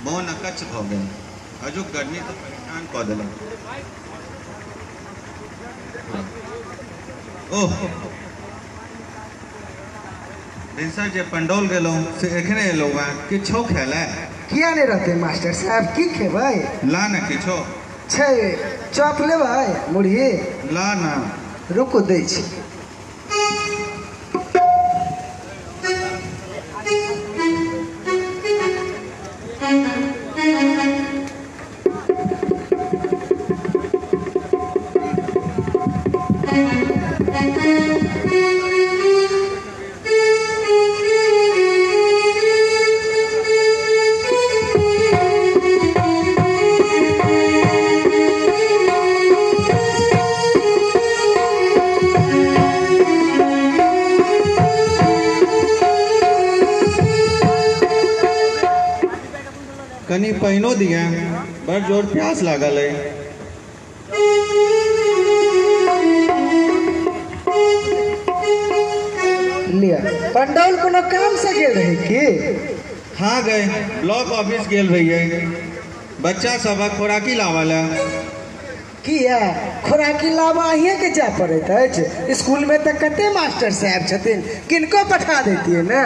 मोन अकच्छ भ गए अजुक गर्मी तो परेशान कऽ देलक। ओह भिनसर जे पंडौल गेलहुँ से एखने एलहुँ हैं, किछो खेला किया नहीं रहते मास्टर साहब? की खेबै? ला न किछो छै चॉप लेबै मुरही? ला न रुको दै छी। कनी पहिनो दिया बड़ जोर प्यास लागल है। लिया पंडौल कोनो काम से गेल रहे की? हाँ गए ब्लॉक ऑफिस गेल भैया बच्चा सब खोराकी लावल है। किया खोराकी लावा अहिए के जा पड़ैत अछि? स्कूल में तो कते मास्टर साहब छथिन, किनको पठा देतिए न?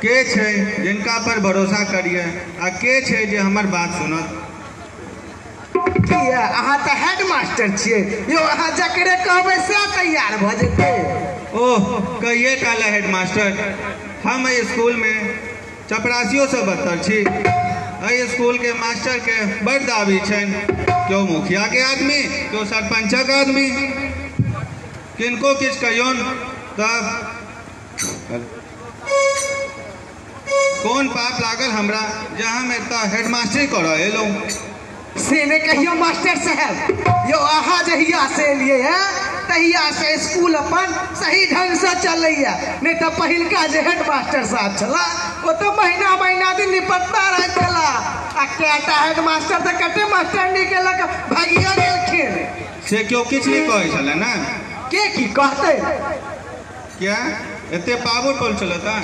के छे जिनका पर भरोसा करिए आ के छे जे हमर बात सुनत? किया अहाँ तो हेड मास्टर छिए यो, अहाँ जकरे कहबै से तैयार भ जेतै। ओह कहिए काला हेड मास्टर, हम एहि स्कूल में चपरासियों से बदतर छी। एहि स्कूल के मास्टर के बड़ दाबी छन, क्यों मुखिया के आदमी क्यों सरपंचक आदमी, किनको किछ कहियोन तब कौन पाप लागल हमरा जहाँ में हेडमास्टरी कर एलो से ने कहियो मास्टर साहब। यो अहाँ जहिया से एलिए हैं तहिया से स्कूल अपन सही ढंग से चलैया, नहीं तो पहिलका जे हेड मास्टर साहब छला वो तो महीना महीना दिन निपटता रह छला। आ केटा हेड मास्टर तो कते मास्टर निकलक भागिया गेलखिन से क्यों किछ नहीं कहे छले ना? के की कहते? क्या एते पावरफुल चलता?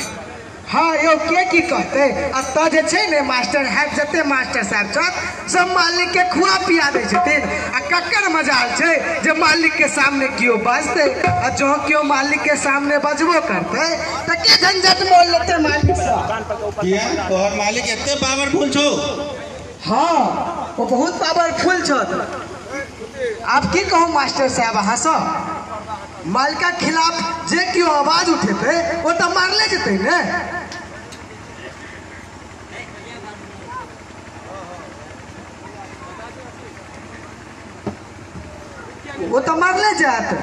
हाँ यो के की कहते? अतः जे छै ने मास्टर हेड जते मास्टर साहब छथि सब मालिक के खुआ पिया दै छथिन। आ ककर मजाल छै जे मालिक के सामने क्यों बाजते, आ जो क्यों मालिक के सामने बजबो करते तो के झंझट मोल लेते मालिक से। किया तोहर मालिक एते पावरफुल छौ? हाँ वो बहुत पावरफुल छथि। आप की कहूँ मास्टर साहब, अहाँ सब मालिका खिलाफ जे क्यों आवाज उठेते वो तो मारले जेते ने। वो तो मारले जात।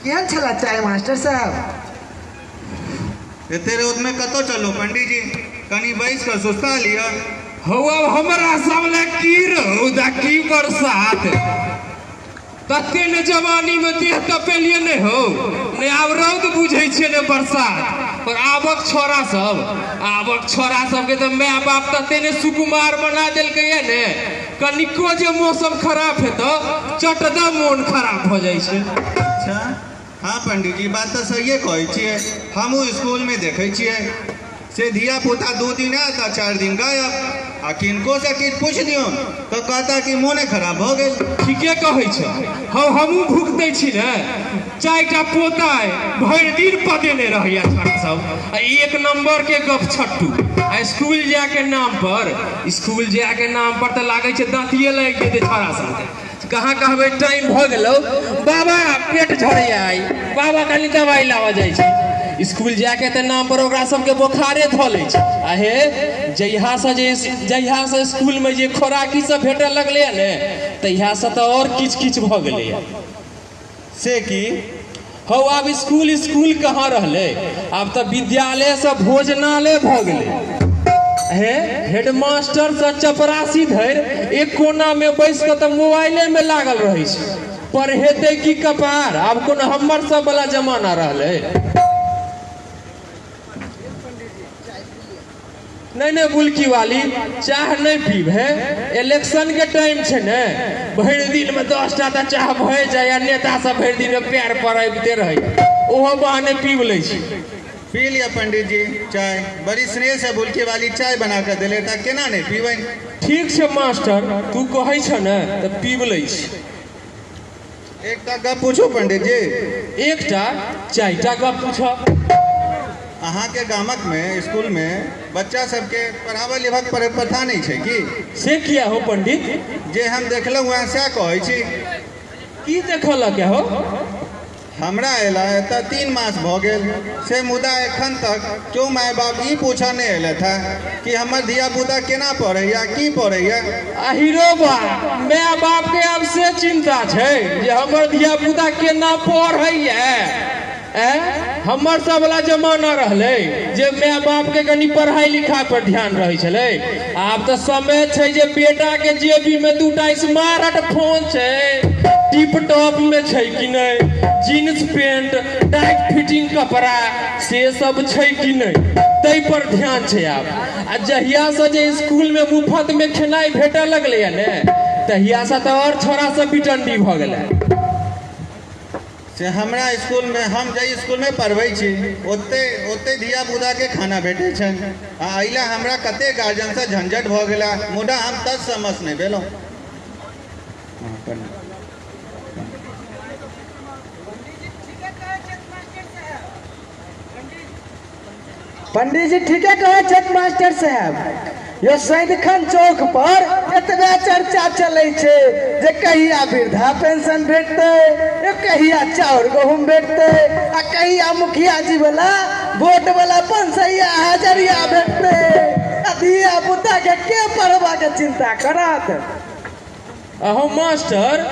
केहन छला चाय मास्टर साहब? तेरे में कतो चलो पंडित जी कनी बैस कर सुस्ता लिया। हो अब हमरा सबले की रहू दा की बरसात तते ने जवानी में देह तपेलिए ने हो ने आब रौद बुझै छै ने बरसात। पर आबक छोरा सब के तो माय बाप तते ने सुकुमार बना देलकै है ने, कनिको जे मौसम खराब हेतो चटदा मोन खराब हो जाय छै। अच्छा हाँ पंडित जी बात तो सही कहै छियै, हमहूँ स्कूल में देखे छियै से धिया पुता 2 दिन आता 4 दिन गायब। आ किनको से किछ पूछ दियो तो कहता कि मोने खराब हो गए। ठीके कहै छ, हमहूँ भूख दै छी ने 4टा पोता भरि दिन पदेने रहैया छोरा सब। एक नंबर के गप छट्टू स्कूल जाके नाम पर तो लागे छै दांतिये लागि जेतै छोरा सब। कहाँ कहबै टाइम भ गेलो बाबा पेट झड़ैया बाबा कनी दवाई लावा जाइ छै। स्कूल जाके ते नाम पर ओकरा सबके बोखारे धऽ लै छै। आहे जहिया से स्कूल में जे खोराकी सब भेटे लगले ने तहिया से तो और किच भ गेलै से की हो। आब स्कूल कहाँ रहले, आब तो विद्यालय से भोजनालय भ गेलै। हे हेडमास्टर से चपरासी धरि एक कोना में बैस के तो मोबाइले में लागल रहे छै। पढ़ेते की कपार, आब कोन हमर सब वाला जमाना रहले। नहीं बुलकी वाली चाह नहीं पीब है। इलेक्शन के टाइम छे ने, भर दिन में 10टा तो चाह भए जाए, नेता सब भर दिन में पैर पड़ते रहे, ओहो बहाने पीब ले छी। पी लिया पंडित जी चाय, बड़ी स्नेह से बुलकी वाली चाय बना कर दिले, ता केना नहीं पीबै। ठीक से मास्टर, तू कहे छ ने तो पीब ले छी। एक गप पूछो पंडित जी। एकटा चारिटा गप पूछो। अहाँ के गामक में स्कूल में बच्चा सबके पढ़ावा लिखक प्रथा नहीं है कि से किया हो पंडित? जे हम देखलहुँ वहाँ से कहे छी। की देखल क्या हो? हमरा अला तो 3 मास भ गेल से, मुदा एखन तक क्यों माय बाप ई पूछा नहीं अल था कि हमर धिया पुता केना पढ़ैया की पढ़ैया। हीरो बा माय बाप के अब से चिंता है जे हमर धिया पुता केना पढ़ैया। हमर सब वाला जमाना रहले जे माय बाप के कनी पढ़ाई लिखाई पर ध्यान रहे छले। आब तो समय छै जे बेटा के जेबी में 2टा स्मार्ट फोन छै, टिप टॉप में छै कि नहीं, जीन्स पैंट टाइट फिटिंग कपड़ा से सब छै कि नहीं, तै पर ध्यान छै। आब आ जहिया से जे स्कूल में मुफ्त में खेनाई भेटे लगले ने, तहिया से तो और छोरा सब बिटंडी भ गेले। से हमरा स्कूल में हम जे स्कूल में पढ़बै छी ओते धिया पुता के खाना भेटे छन। अइला हमरा कते गार्जियन से झंझट भ गेला, मुदा हम तस समझ नहीं भेलहुँ। पंडित जी ठीके कहे छथि मास्टर साहब। यो सैदखन चौक पर एतबे चर्चा चले छे जे कहिया वृद्धा पेंशन भेटते, कहिया चाउर गहूम भेटते, आ कहिया मुखिया जी वाला वोट वाला 5,000 भेटते। धिया पुता के पढ़वा के चिंता करत। अहो मास्टर,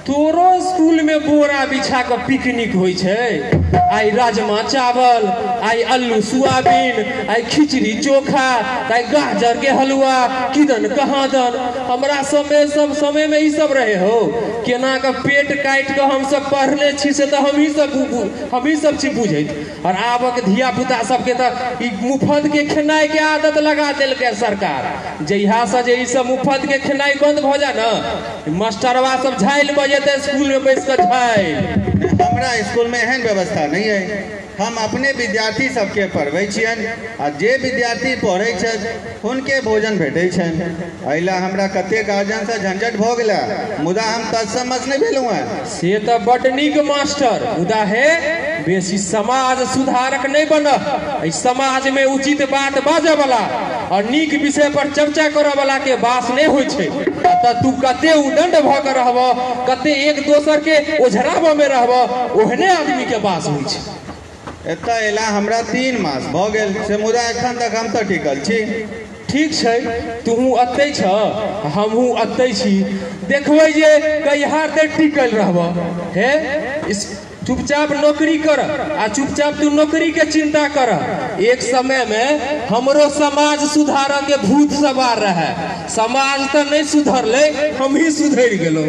तोरो स्कूल में बोरा बिछा के पिकनिक होई छे। आई राजमा चावल, आई आलू सोयाबीन, आई खिचड़ी चोखा, आई गाजर के हलवा, किदन कहाँ दन। हमरा समय में ई सब रहे हो। केना के पेट काट के हम सब पढ़ले छी से तो हम ही सब छी बुझैत। और आबक धिया पुता सबके तो ई मुफ्त के खेनाई के आदत लगा देलकै सरकार। जहिया से जे ई सब मुफ्त के खेनाई बंद भ जाए न, मास्टरवा सब झाइल बजेते स्कूल में बैस के झाइल। हमरा स्कूल में एहन व्यवस्था नहीं है। हम अपने विद्यार्थी सबके पढ़बै छियन, आ जे विद्यार्थी पढ़ै छथि हुनके भोजन भेटै छनि। अइला हमरा कते गार्जियन से झंझट भ गेला, मुदा हम तत्समझ नहीं भेलहुँ हैं। से तो बड नीक मास्टर, मुदा है बेसी समाज सुधारक नहीं बन। समाज में उचित बात बाजे वाला और नीक विषय पर चर्चा करे वाला के बास नहीं होय छे। त तू कते उदंड भ के रहब, कते एक दोसर के ओझराब में रहब, ओहने आदमी के बास होय छे। एतऽ अयला हमरा 3 मास भ गेल से, मुदा एखन तक हम तऽ टिकल छी। ठीक छै, तू अतै छ, हमहूँ अतै छी। देखबै जे कहिया तक टिकल रहब। हे चुपचाप नौकरी कर, आ चुपचाप तू नौकरी के चिंता कर। एक समय में हमरो समाज सुधार के भूत सवार रहे, समाज तो नहीं सुधरले, हम ही सुधर गेलो।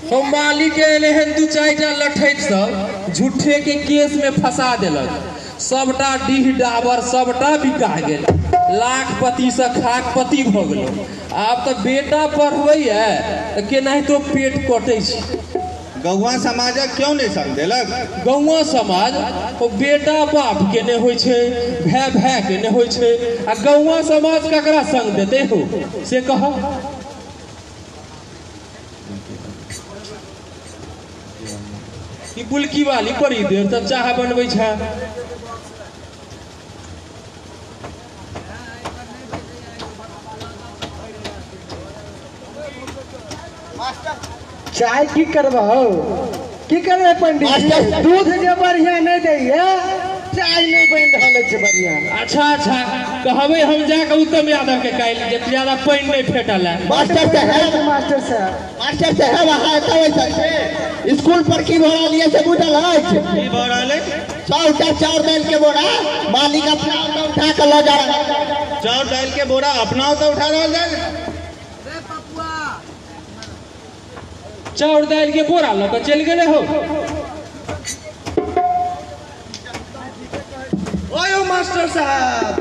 हम मालिक के एहन 2-4टा लठैत सब झूठे के केस में फंसा दिलक। सबटा डीह डाबर सबटा बिका गेल, लाखपति से खाकपति भ गेलो। आब तो बेटा पढ़बै तो केनाहितो पेट कटे छै। गौवा समाजक क्यों नहीं समझेलक? गौवा समाज ओ बेटा बाप के ने होय छे, भाई के ने होय छे, आ गौवा समाज ककरा संग देते हो से कह। ई बुलकी वाली बड़ी देर तक चाह बनबै छै। चाय की करबो? की करबे पंडित जी? दूध जे बढ़िया नहीं दैया, चाय नहीं बन रहल छै बढ़िया। अच्छा कहबै हम जाके उत्तम यादव के काइल जे ज्यादा पानी नहीं फेटल है। मास्टर साहब अहाँ कहै छै स्कूल पर की भरा लिए से बुझल अछि? की भरा ले? 100टा चाउर दाल के बोरा मालिक अपना उठा के ल जा रहा है। चाउर दाल के बोरा अपना तो उठा रहल है। चाउर दाल के बोरा ल के चल गेले हो। ओयो मास्टर साहब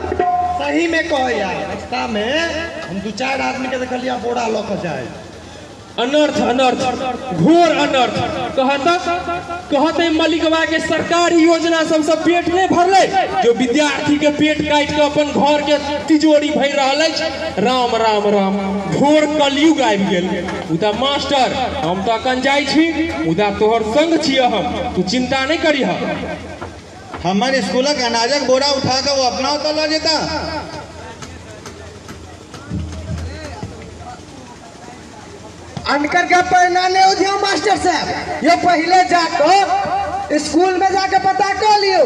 सही में कहो यार, रास्ता में हम 2-4 आदमी के देखलिया बोरा लऽ के जाए। अनर्थ अनर्थ घोर अनर्थ। कहते मालिकवा के सरकारी योजना सबसे पेट नहीं भरले, जो विद्यार्थी के पेट काट के अपन घर के तिजोरी भर रहा है। राम राम राम, घोर कलयुग आबि गेल। उदा मास्टर हम तो अखन जाइ छी, उदा तोहर संग छियै हम, तू चिंता नहीं करिह। हमारे स्कूल का अनाजक बोरा उठा कर वो अपना उतर ला जेता। अनकर का परिणाम उधियो मास्टर साहब, ये पहले जाकर स्कूल में जाकर पता कर लियो,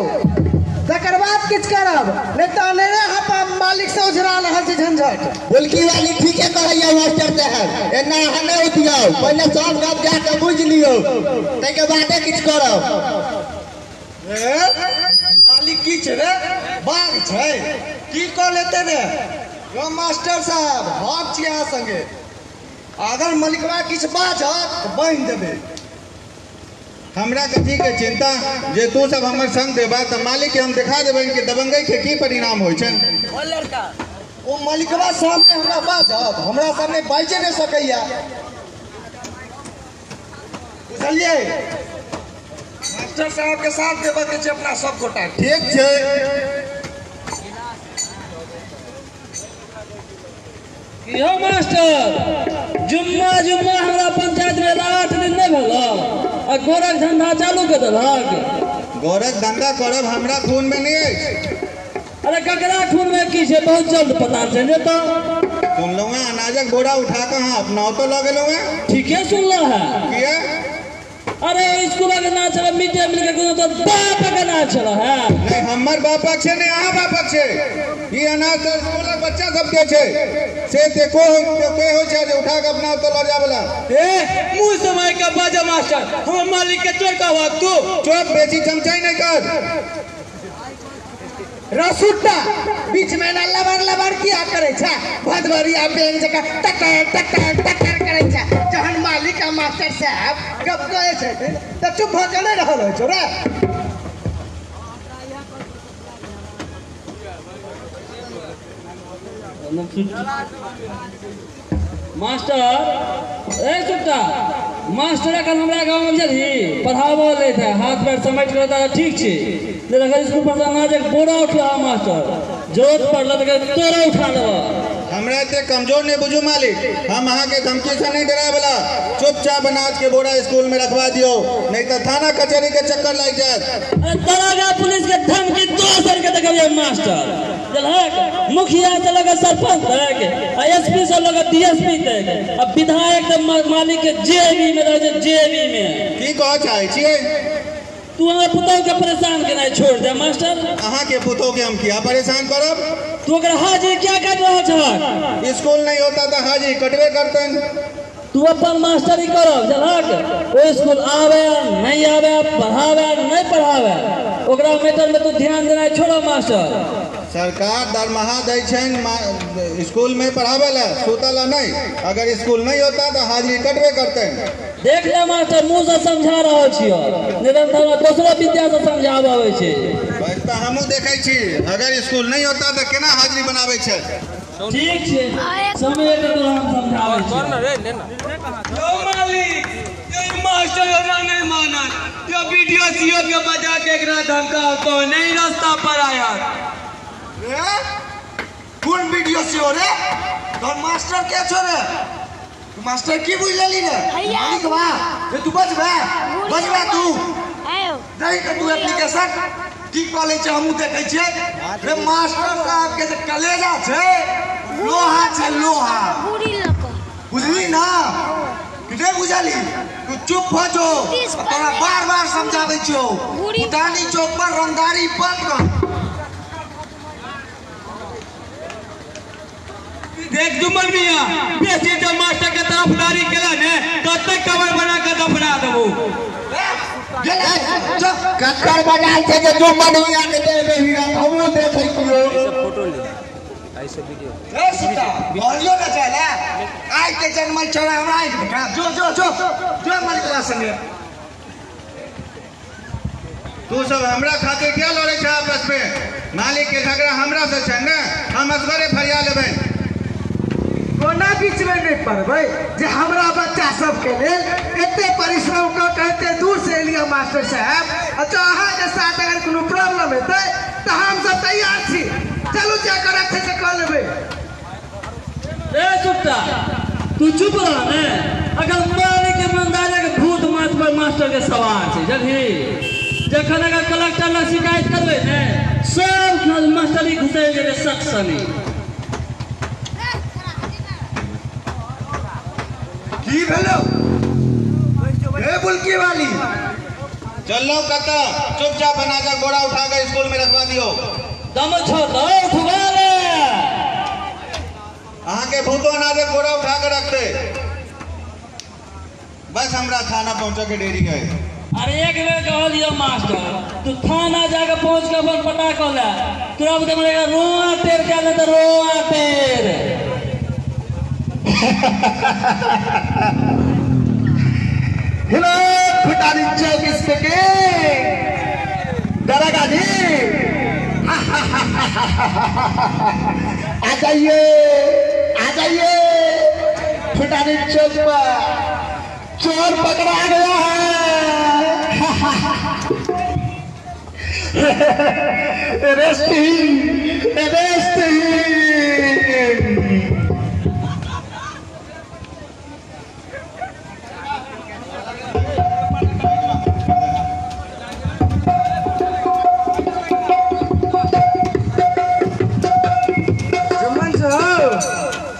तकर बाद किछ करब, नहीं तो नहीं हम मालिक से उझरा रहल छै झंझट। बुलकी वाली ठीक है कहैया मास्टर साहब, एना हने उठियो, पहले सब गप जाके बुझ लियो, तै के बादे किछ करब। मालिक की छै रे, बाघ छै की कह लेते रे? यो मास्टर साहब हम छी अहाँ संगे, अगर मलिकवा किछ बाजत तो बांध देबे। हमरा कथी के चिंता, जे तू सब हमर संग देबा त मालिक के हम दिखा देबे कि दबंगई के की परिणाम होय छै। ओ लड़का ओ मलिकवा सामने हमरा बाजत, हमरा सामने बाजे नहीं सकैया, बुझलिए? मास्टर साहब के साथ देबे के छै अपना सब गोटा। ठीक छै। यो मास्टर जुम्मा हमरा पंचायत में 8 दिन नहीं भेल, गोरख धंधा चालू कर देलक। गोरख धंधा करब हमरा खून में नहीं है। अरे ककरा खून में की छै, बहुत जल्द पता चल जेता। सुन लो है अनाजक बोरा उठा कर हाँ अपना तो लगे लो है। ठीक है सुनला है किया? अरे स्कूल के ना चला, मिड डे मील के तो बाप के ना चला है। नहीं हमर बाप पक्ष है, नहीं अहाँ बाप पक्ष है। ये अनाज स्कूल बच्चा सब के छै से देखो के हो छै जे उठा के अपना तो ले जावला। ए मुंह समय का बाजा मास्टर, हम मालिक के चोर का बात तू चुप, बेची चमचाई नहीं कर। रसुट्टा बीच में ना लबर लबर किया करे छै, भदवरिया बेंग जका टटर टटर टटर करे छै। जहन मालिक आ मास्टर साहब गप कहे छै त चुप भ के नहीं रहल हो छै रे। मास्टर ए चुट्टा मास्टर कल हमरा गांव में जल्दी पढ़ाबो ले थे, हाथ पैर समेट के रहता ठीक छे, नहीं अगर स्कूल पर अनाज बोरा उठा मास्टर जरूरत पड़ल तो तोरा उठा लेबा। हमरा इतने कमजोर नहीं बुझू मालिक, हम अहाँ के धमकी से नहीं डरा वाला। चुपचाप अनाज के बोरा स्कूल में रखवा दियो, नहीं तो थाना कचहरी के चक्कर लग जात। दरोगा पुलिस के धमकी 2 सर के देखिए मास्टर, चलक मुखिया से लगा सरपंच तक, एसपी से लगा डीएसपी तक, अब विधायक के मालिक के जेबी में रह जाए, जेबी में। की कह चाहे छिए? तू हमारे पुतौ के परेशान के नहीं छोड़ दे मास्टर। अहाँ के पुतों के हम क्या परेशान करब? तू अगर हाजिर क्या कर रहा छ? स्कूल नहीं होता तो हाजिर कटवे करतन। तू अपन मास्टरी करो चलक, वो स्कूल आवे नहीं आवे, पढ़ावे नहीं पढ़ावे, ओकरा मैटर में तू ध्यान देना छोड़ो मास्टर। सरकार दरमाहा दे स्कूल में पढ़ावे ला, सुतला नहीं। अगर स्कूल नहीं होता तो हाजिरी कटवे करते। देख ले मास्टर मुंह से समझा रहा छियो, निरंतर दूसरा विद्या से समझावा होय छै। बस तो हमहू देखे छी, अगर स्कूल नहीं होता तो केना हाजिरी बनावे छै। ठीक छे, समय के तो हम समझावे छी। यो मालिक यो मास्टर योजना नहीं माना, यो वीडियो सीओ के बजा के एकरा धमका तो नहीं रास्ता पर आया। कौन वीडियो से हो रे? तो मास्टर क्या छोरे? तू मास्टर की बुझ लेली रे? मालिक बा जे तू बजबे तू नहीं के तू एप्लीकेशन ठीक कॉलेज छै, हमहू देखे छियै रे। मास्टर साहब के जे कलेजा छै लोहा छै, लोहा बुझली ना कि नहीं बुझली? तू चुप हो जो, तोरा बार बार समझावे छियो। उठानी चौक पर रंगदारी बंद कर। देख जुम्मन मियां बेसी जब मास्टर के तरफदारी केला ने तब तक कवर बना के दफना देबो। कक्कर बनाल थे जे जो मन हुआ के दे रही है, हमहू देखे छियो। फोटो ले ऐसे वीडियो ए सीता बोलियो ना चला, आज के जन्मल छोरा हमरा आज देखा। जो जो जो जो मालिक ला संगे तू सब हमरा खातिर क्या लड़े छ आपस में? मालिक के झगड़ा हमरा से छ ने, हम असगरे फरिया लेबै। कोना बीच में नहीं पड़बै जे हमरा बच्चा सब के लेल एते परिश्रम क कहते दूर से एलिया मास्टर साहब। अच्छा अहाँ के साथ अगर कोनो प्रॉब्लम हेतै तो हम सब तैयार छी, चलू जे करे छै से कर लेबै। ए चुट्टा तू चुप रह ने। अगर मालिक के ईमानदारी के भूत माथ पर मास्टर के सवार छै जल्दी। जखन अगर कलेक्टर लग शिकायत करबै ने सब मास्टरी घुसै जेतै सक्षनी। की भेलो ए बुलकी वाली? चलो कता चुपचाप बना कर बोरा उठा कर स्कूल में रखवा दियो। दम छो तो उठवा ले। अहाँ के भूतो ना दे बोरा उठा कर रखते। बस हमरा थाना पहुंचे के देरी गए। अरे एक बेर कह दिया मास्टर तू थाना जाके पहुंच के अपन पता कर ले। तुरंत बोलेगा रोआ टेर क्या ना तो रोआ टेर। हेलो फुटानी चौक स्पीकिंग। दरगा जी आ जाइए फुटानी चौक पर चोर पकड़ा गया है। अरेस्ट ही।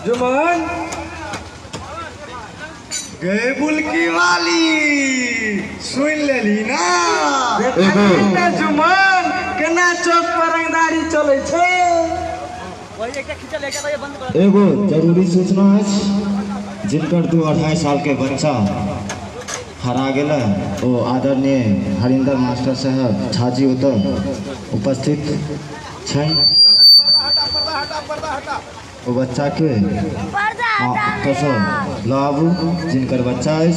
जुम्मन गए बुलकी वाली सुन लेली ना? जुम्मन केना चौक पर रंगदारी चले छै। एगो जरूरी सूचना है। जिनकर 2-2.5 साल के बच्चा हरा गया वो आदरणीय हरिंदर मास्टर साहब छाजी उतर उपस्थित छै। वो बच्चा के कसो लाबू जिनकर बच्चा है